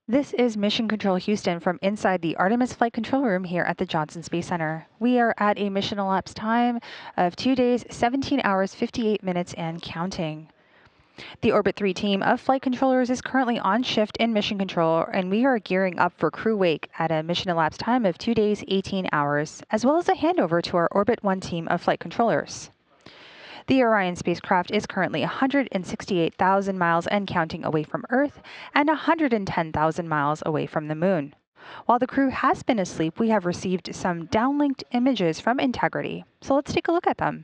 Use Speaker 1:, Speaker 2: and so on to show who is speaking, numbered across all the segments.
Speaker 1: This is Mission Control Houston from inside the Artemis Flight Control Room here at the Johnson Space Center. We are at a mission elapsed time of 2 days, 17 hours, 58 minutes, and counting. The Orbit 3 team of flight controllers is currently on shift in mission control, and we are gearing up for crew wake at a mission elapsed time of 2 days, 18 hours, as well as a handover to our Orbit 1 team of flight controllers. The Orion spacecraft is currently 168,000 miles and counting away from Earth and 110,000 miles away from the Moon. While the crew has been asleep, we have received some downlinked images from Integrity. So let's take a look at them.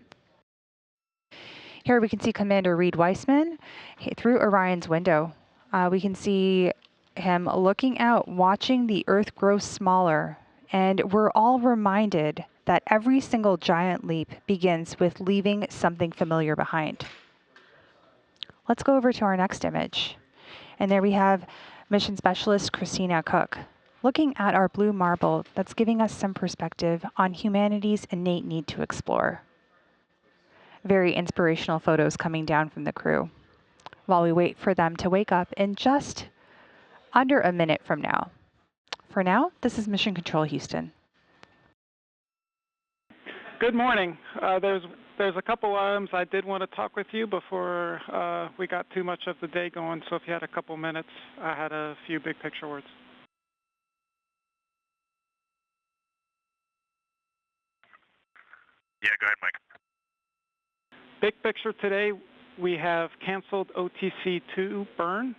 Speaker 1: Here we can see Commander Reed Weissman through Orion's window. We can see him looking out, watching the Earth grow smaller. And we're all reminded that every single giant leap begins with leaving something familiar behind. Let's go over to our next image. And there we have Mission Specialist Christina Cook, looking at our blue marble that's giving us some perspective on humanity's innate need to explore. Very inspirational photos coming down from the crew, while we wait for them to wake up in just under a minute from now. For now, this is Mission Control Houston.
Speaker 2: Good morning. There's a couple items I did want to talk with you before we got too much of the day going, so if you had a couple minutes, I had a few big picture words.
Speaker 3: Yeah, go ahead, Mike.
Speaker 2: Big picture today, we have canceled OTC-2 burn.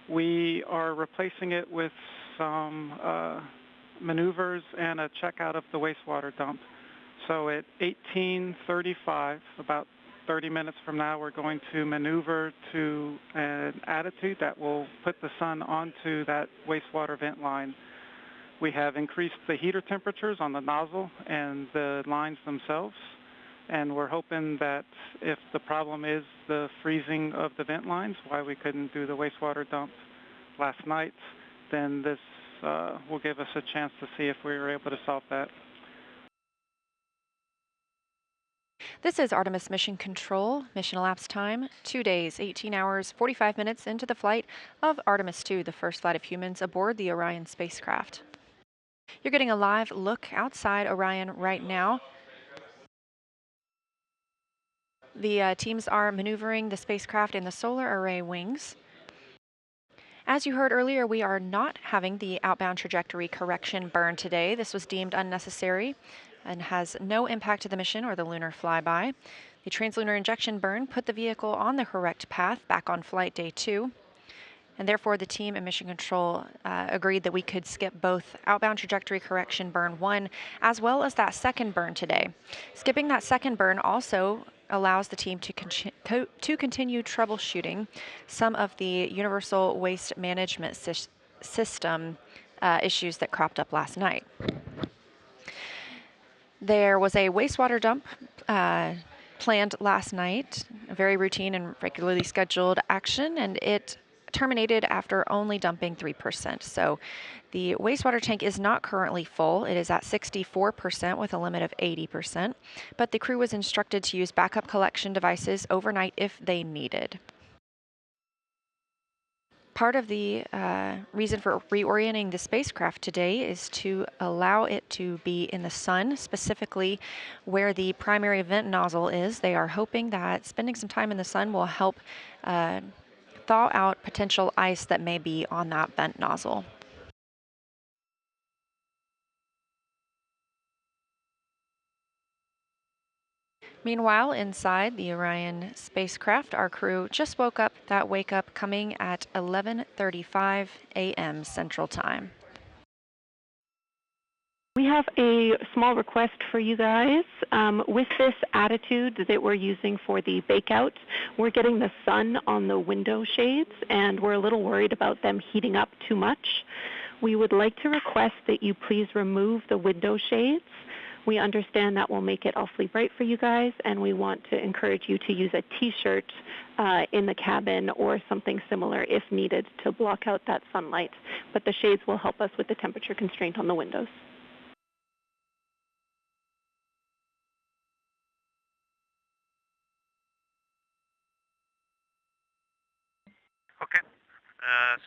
Speaker 2: We are replacing it with some maneuvers and a checkout of the wastewater dump. So at 18:35, about 30 minutes from now, we're going to maneuver to an attitude that will put the sun onto that wastewater vent line. We have increased the heater temperatures on the nozzle and the lines themselves, and we're hoping that if the problem is the freezing of the vent lines, why we couldn't do the wastewater dump last night, then this will give us a chance to see if we were able to solve that.
Speaker 4: This is Artemis Mission Control. Mission elapsed time, 2 days, 18 hours, 45 minutes into the flight of Artemis II, the first flight of humans aboard the Orion spacecraft. You're getting a live look outside Orion right now. The teams are maneuvering the spacecraft in the solar array wings. As you heard earlier, we are not having the outbound trajectory correction burn today. This was deemed unnecessary and has no impact to the mission or the lunar flyby. The translunar injection burn put the vehicle on the correct path back on flight day 2. And therefore, the team and Mission Control agreed that we could skip both outbound trajectory correction burn 1 as well as that second burn today. Skipping that second burn also allows the team to continue troubleshooting some of the universal waste management system issues that cropped up last night. There was a wastewater dump planned last night, a very routine and regularly scheduled action, and it terminated after only dumping 3%. So the wastewater tank is not currently full. It is at 64% with a limit of 80%, but the crew was instructed to use backup collection devices overnight if they needed. Part of the reason for reorienting the spacecraft today is to allow it to be in the sun, specifically where the primary vent nozzle is. They are hoping that spending some time in the sun will help thaw out potential ice that may be on that vent nozzle. Meanwhile, inside the Orion spacecraft, our crew just woke up. That wake up coming at 11:35 a.m. Central Time.
Speaker 5: We have a small request for you guys. With this attitude that we're using for the bakeout, we're getting the sun on the window shades, and we're a little worried about them heating up too much. We would like to request that you please remove the window shades. We understand that will make it awfully bright for you guys, and we want to encourage you to use a T-shirt in the cabin or something similar if needed to block out that sunlight. But the shades will help us with the temperature constraint on the windows.
Speaker 3: Okay.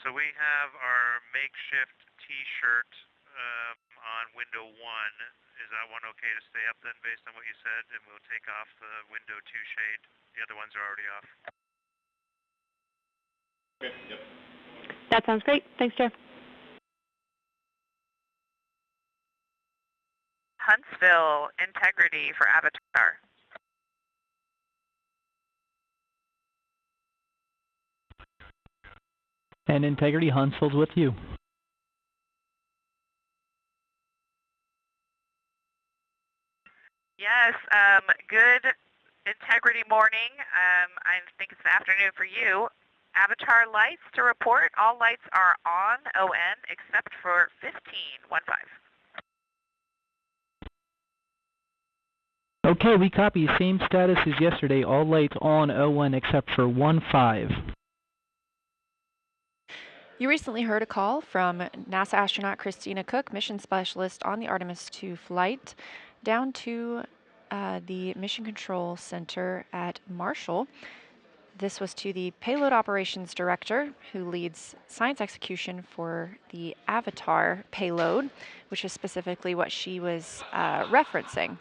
Speaker 3: So we have our makeshift T-shirt on window 1. Is that one okay to stay up then, based on what you said? And we'll take off the window 2 shade. The other ones are already off.
Speaker 6: Okay, yep.
Speaker 5: That sounds great. Thanks, Chair.
Speaker 7: Huntsville, integrity for Avatar.
Speaker 8: And integrity, Huntsville's with you.
Speaker 7: Yes, good integrity morning. I think it's an afternoon for you. Avatar lights to report. All lights are on, ON, except for 1515.
Speaker 8: Okay, we copy. Same status as yesterday. All lights on O1 except for 15.
Speaker 4: You recently heard a call from NASA astronaut Christina Cook, mission specialist on the Artemis II flight, down to the Mission Control Center at Marshall. This was to the Payload Operations Director, who leads science execution for the Avatar payload, which is specifically what she was referencing.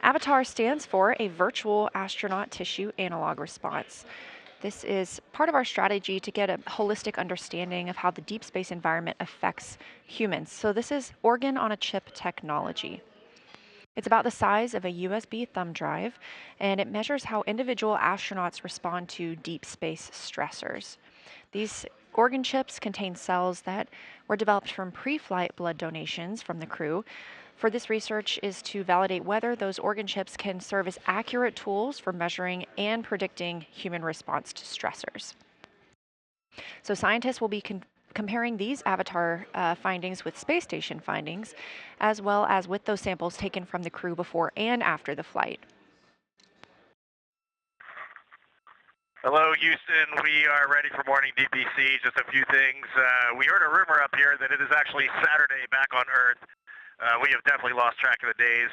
Speaker 4: Avatar stands for a Virtual Astronaut Tissue Analog Response. This is part of our strategy to get a holistic understanding of how the deep space environment affects humans. So this is organ-on-a-chip technology. It's about the size of a USB thumb drive, and it measures how individual astronauts respond to deep space stressors. These organ chips contain cells that were developed from pre-flight blood donations from the crew. For this research is to validate whether those organ chips can serve as accurate tools for measuring and predicting human response to stressors. So scientists will be comparing these Avatar findings with space station findings, as well as with those samples taken from the crew before and after the flight.
Speaker 3: Hello, Houston. We are ready for morning DPC. Just a few things. We heard a rumor up here that it is actually Saturday back on Earth. We have definitely lost track of the days.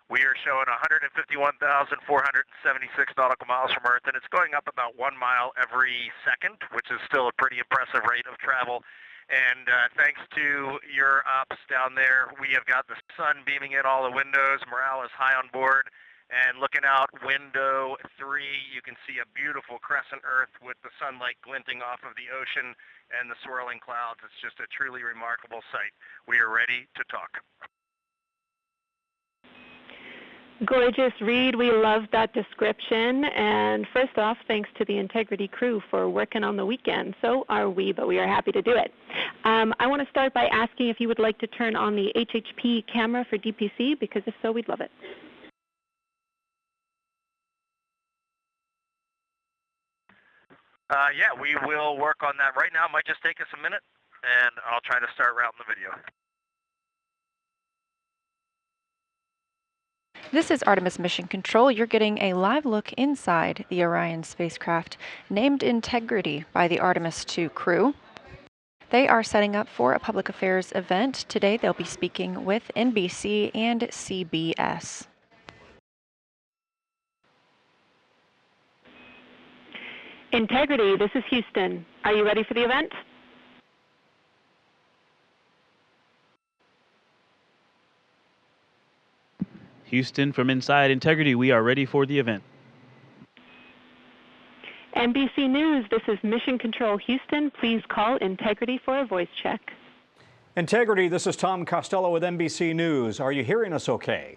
Speaker 3: We are showing 151,476 nautical miles from Earth, and it's going up about 1 mile every second, which is still a pretty impressive rate of travel. And thanks to your ops down there, we have got the sun beaming in all the windows. Morale is high on board. And looking out window 3, you can see a beautiful crescent Earth with the sunlight glinting off of the ocean and the swirling clouds. It's just a truly remarkable sight. We are ready to talk.
Speaker 5: Gorgeous, Reed. We love that description. And first off, thanks to the Integrity crew for working on the weekend. So are we, but we are happy to do it. I want to start by asking if you would like to turn on the HHP camera for DPC, because if so, we'd love it.
Speaker 3: Yeah, we will work on that right now. It might just take us a minute, and I'll try to start routing the video.
Speaker 4: This is Artemis Mission Control. You're getting a live look inside the Orion spacecraft, named Integrity by the Artemis II crew. They are setting up for a public affairs event. Today they'll be speaking with NBC and CBS.
Speaker 5: Integrity, this is Houston. Are you ready for the event?
Speaker 6: Houston, from inside Integrity, we are ready for the event.
Speaker 5: NBC News, this is Mission Control Houston. Please call Integrity for a voice check.
Speaker 9: Integrity, this is Tom Costello with NBC News. Are you hearing us okay?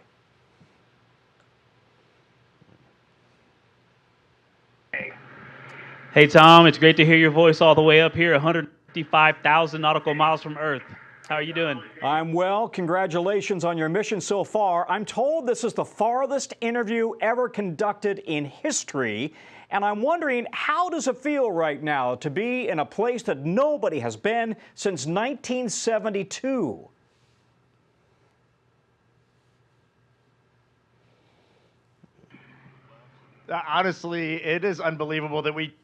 Speaker 6: Hey, Tom, it's great to hear your voice all the way up here, 155,000 nautical miles from Earth. How are you doing?
Speaker 9: I'm well. Congratulations on your mission so far. I'm told this is the farthest interview ever conducted in history, and I'm wondering, how does it feel right now to be in a place that nobody has been since 1972?
Speaker 10: Honestly, it is unbelievable that we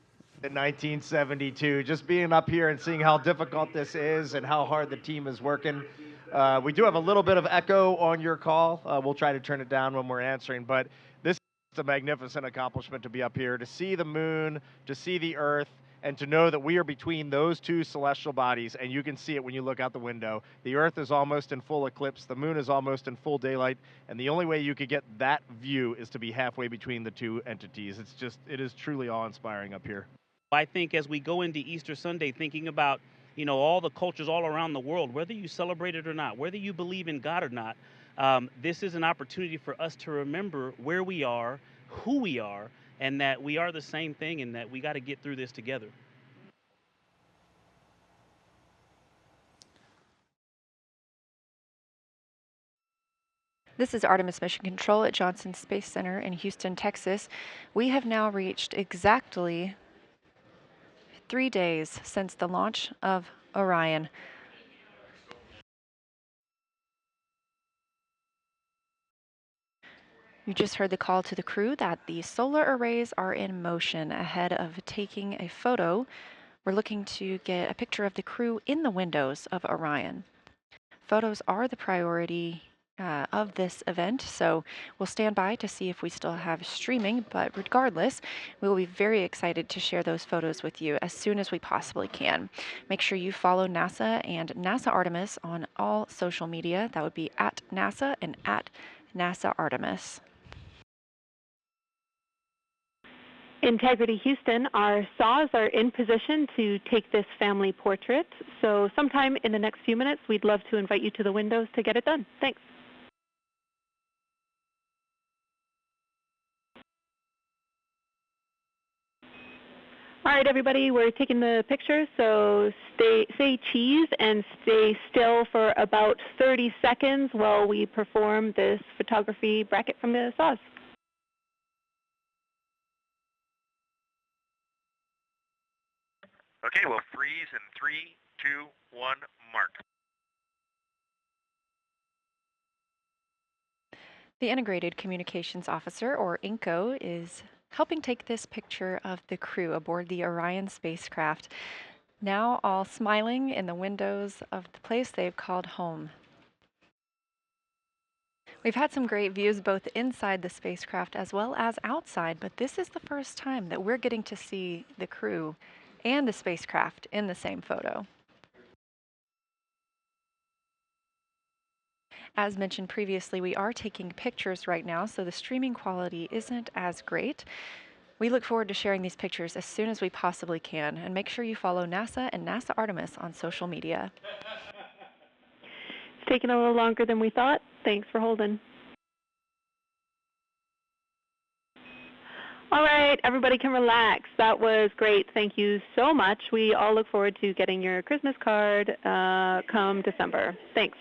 Speaker 10: in 1972, just being up here and seeing how difficult this is and how hard the team is working. We do have a little bit of echo on your call. We'll try to turn it down when we're answering, but this is a magnificent accomplishment to be up here, to see the moon, to see the Earth, and to know that we are between those two celestial bodies, and you can see it when you look out the window. The Earth is almost in full eclipse, the moon is almost in full daylight, and the only way you could get that view is to be halfway between the two entities. It is truly awe-inspiring up here.
Speaker 6: I think as we go into Easter Sunday, thinking about, all the cultures all around the world, whether you celebrate it or not, whether you believe in God or not, this is an opportunity for us to remember where we are, who we are, and that we are the same thing, and that we got to get through this together.
Speaker 4: This is Artemis Mission Control at Johnson Space Center in Houston, Texas. We have now reached exactly 3 days since the launch of Orion. You just heard the call to the crew that the solar arrays are in motion ahead of taking a photo. We're looking to get a picture of the crew in the windows of Orion. Photos are the priority of this event, so we'll stand by to see if we still have streaming, but regardless, we will be very excited to share those photos with you as soon as we possibly can. Make sure you follow NASA and NASA Artemis on all social media. That would be at NASA and at NASA Artemis.
Speaker 5: Integrity Houston, our saws are in position to take this family portrait. So sometime in the next few minutes, we'd love to invite you to the windows to get it done. Thanks. All right, everybody, we're taking the picture, so say cheese and stay still for about 30 seconds while we perform this photography bracket from the saws.
Speaker 3: Okay, we'll freeze in 3, 2, 1, mark.
Speaker 4: The Integrated Communications Officer, or INCO, is helping take this picture of the crew aboard the Orion spacecraft, now all smiling in the windows of the place they've called home. We've had some great views both inside the spacecraft as well as outside, but this is the first time that we're getting to see the crew and the spacecraft in the same photo. As mentioned previously, we are taking pictures right now, so the streaming quality isn't as great. We look forward to sharing these pictures as soon as we possibly can, and make sure you follow NASA and NASA Artemis on social media.
Speaker 5: It's taken a little longer than we thought. Thanks for holding. All right, everybody can relax. That was great. Thank you so much. We all look forward to getting your Christmas card come December. Thanks.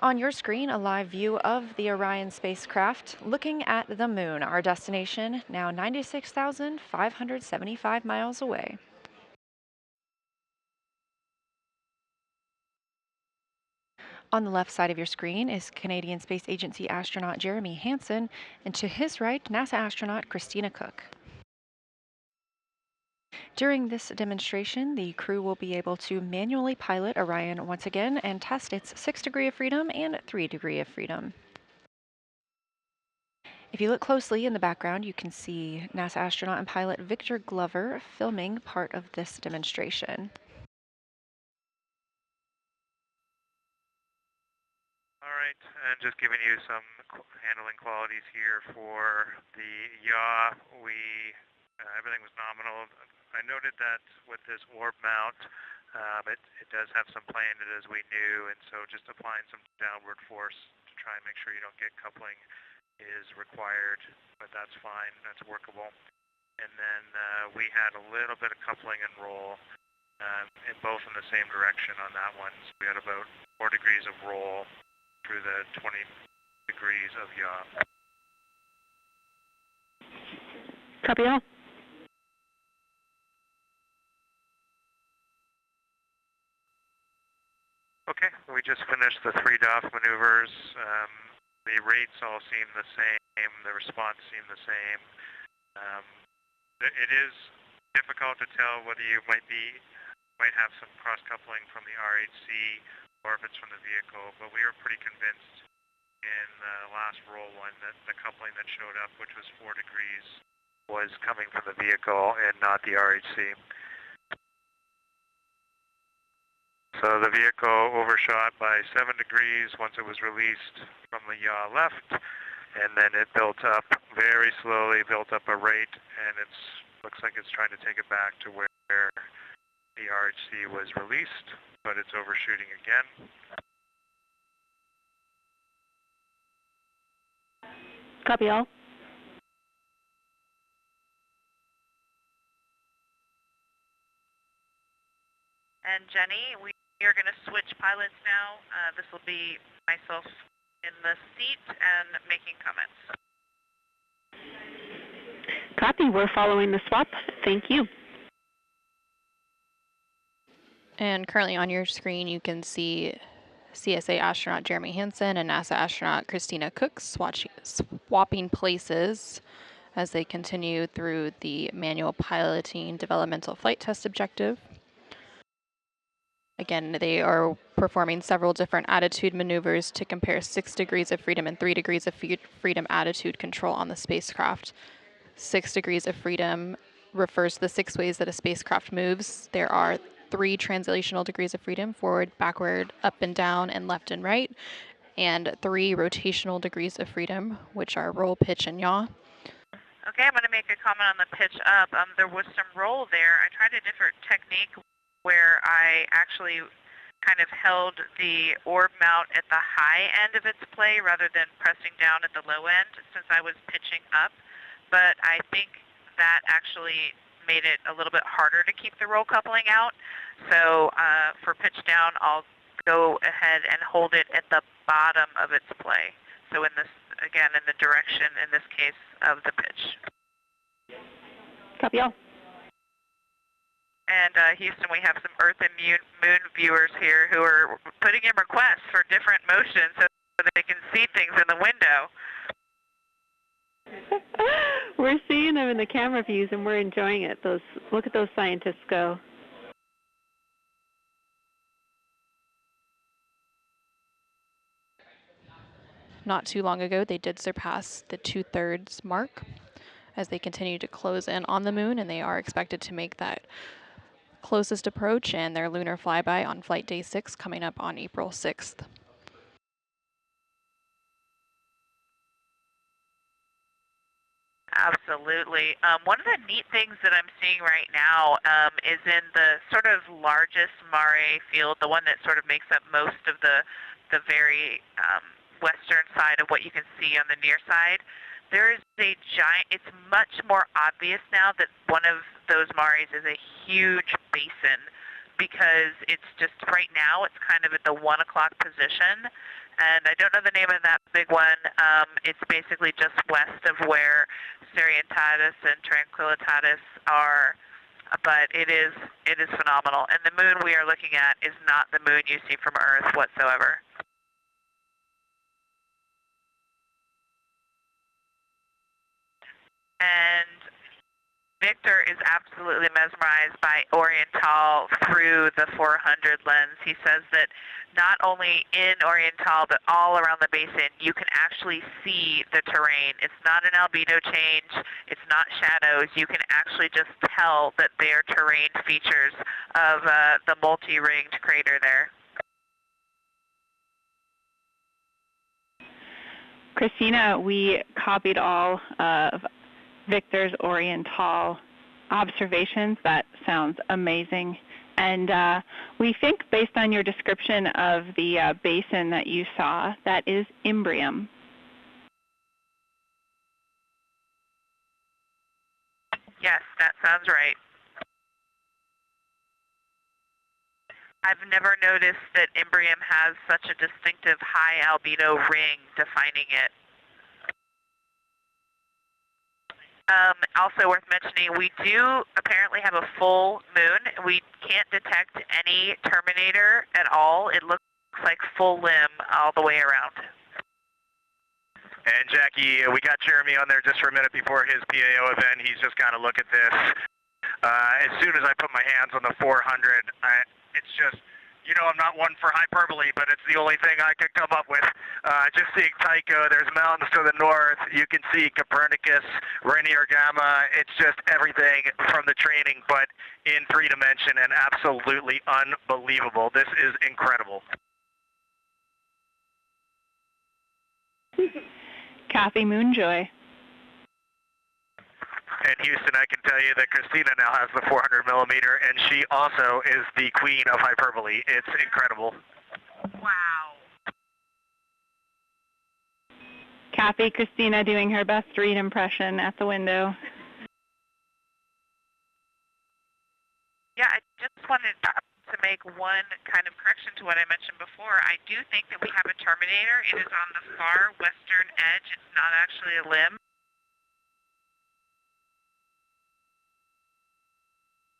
Speaker 4: On your screen, a live view of the Orion spacecraft looking at the moon, our destination, now 96,575 miles away. On the left side of your screen is Canadian Space Agency astronaut Jeremy Hansen, and to his right, NASA astronaut Christina Cook. During this demonstration, the crew will be able to manually pilot Orion once again and test its 6 degree of freedom and 3 degree of freedom. If you look closely in the background, you can see NASA astronaut and pilot Victor Glover filming part of this demonstration.
Speaker 3: All right, and just giving you some handling qualities here for the yaw. Everything was nominal. I noted that with this warp mount, it does have some play in it as we knew, and so just applying some downward force to try and make sure you don't get coupling is required, but that's fine, that's workable. And then we had a little bit of coupling and roll, in both in the same direction on that one. So we had about 4 degrees of roll through the 20 degrees of yaw.
Speaker 5: Copy all.
Speaker 3: Okay, we just finished the 3 DOF maneuvers. The rates all seem the same, the response seemed the same. It is difficult to tell whether you might have some cross-coupling from the RHC or if it's from the vehicle, but we were pretty convinced in the last roll one that the coupling that showed up, which was 4 degrees, was coming from the vehicle and not the RHC. So the vehicle overshot by 7 degrees once it was released from the yaw left, and then it built up very slowly, built up a rate, and it looks like it's trying to take it back to where the RHC was released, but it's overshooting again.
Speaker 5: Copy all.
Speaker 7: And Jenny, we are going to switch pilots now. This will be myself in the seat and making comments.
Speaker 5: Copy. We're following the swap. Thank you.
Speaker 4: And currently on your screen, you can see CSA astronaut Jeremy Hansen and NASA astronaut Christina Cook swapping places as they continue through the manual piloting developmental flight test objective. Again, they are performing several different attitude maneuvers to compare 6 degrees of freedom and 3 degrees of freedom attitude control on the spacecraft. 6 degrees of freedom refers to the 6 ways that a spacecraft moves. There are 3 translational degrees of freedom: forward, backward, up and down, and left and right, and 3 rotational degrees of freedom, which are roll, pitch, and yaw.
Speaker 7: Okay, I'm going to make a comment on the pitch up. There was some roll there. I tried a different technique where I actually kind of held the orb mount at the high end of its play rather than pressing down at the low end since I was pitching up. But I think that actually made it a little bit harder to keep the roll coupling out. So for pitch down, I'll go ahead and hold it at the bottom of its play. So in this, again, in the direction, in this case, of the pitch.
Speaker 5: Copy all.
Speaker 7: And Houston, we have some Earth and Moon viewers here who are putting in requests for different motions so that they can see things in the window.
Speaker 5: We're seeing them in the camera views, and we're enjoying it. Look at those scientists go.
Speaker 4: Not too long ago, they did surpass the 2/3 mark as they continue to close in on the moon, and they are expected to make that closest approach and their lunar flyby on flight day 6 coming up on April 6th.
Speaker 7: Absolutely. One of the neat things that I'm seeing right now is in the sort of largest Mare field, the one that sort of makes up most of the very western side of what you can see on the near side. There is a giant, it's much more obvious now that one of those mares is a huge basin because it's just right now it's kind of at the 1 o'clock position. And I don't know the name of that big one. It's basically just west of where Serientatis and Tranquillitatis are, but it is phenomenal. And the moon we are looking at is not the moon you see from Earth whatsoever. And Victor is absolutely mesmerized by Oriental through the 400 lens. He says that not only in Oriental, but all around the basin, you can actually see the terrain. It's not an albedo change. It's not shadows. You can actually just tell that they are terrain features of the multi-ringed crater there.
Speaker 11: Christina, we copied all of Victor's Oriental observations. That sounds amazing. And we think, based on your description of the basin that you saw, that is Imbrium.
Speaker 7: Yes, that sounds right. I've never noticed that Imbrium has such a distinctive high albedo ring defining it. Also worth mentioning, we do apparently have a full moon. We can't detect any terminator at all. It looks like full limb all the way around.
Speaker 3: And Jackie, we got Jeremy on there just for a minute before his PAO event. He's just got to look at this. As soon as I put my hands on the 400, it's just, You know, I'm not one for hyperbole, but it's the only thing I could come up with. Just seeing Tycho, there's mountains to the north. You can see Copernicus, Rainier Gamma. It's just everything from the training, but in 3 dimension and absolutely unbelievable. This is incredible.
Speaker 11: Kathy Moonjoy.
Speaker 3: And Houston, I can tell you that Christina now has the 400 millimeter, and she also is the queen of hyperbole. It's incredible.
Speaker 7: Wow.
Speaker 11: Kathy, Christina doing her best read impression at the window.
Speaker 7: Yeah, I just wanted to make one kind of correction to what I mentioned before. I do think that we have a terminator. It is on the far western edge. It's not actually a limb.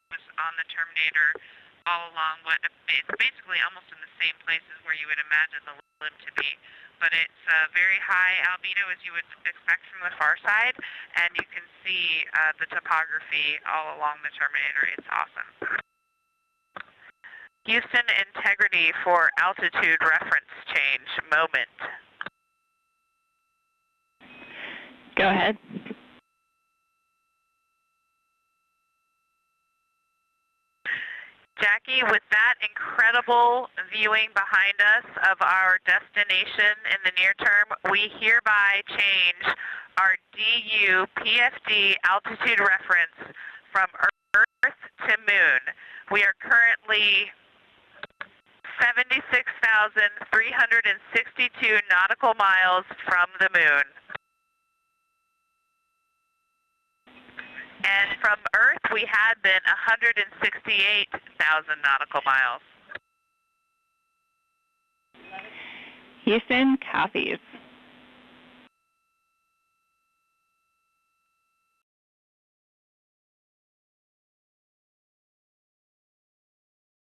Speaker 7: It was on the terminator all along what it's basically almost in the same places where you would imagine the limb to be. But it's very high albedo, as you would expect from the far side, and you can see the topography all along the terminator. It's awesome. Houston, integrity for altitude reference change moment.
Speaker 11: Go ahead.
Speaker 7: Jackie, with that incredible viewing behind us of our destination in the near term, we hereby change our DU PFD altitude reference from Earth to Moon. We are currently 76,362 nautical miles from the Moon. And from Earth, we had been 168,000 nautical miles.
Speaker 11: Houston, copies.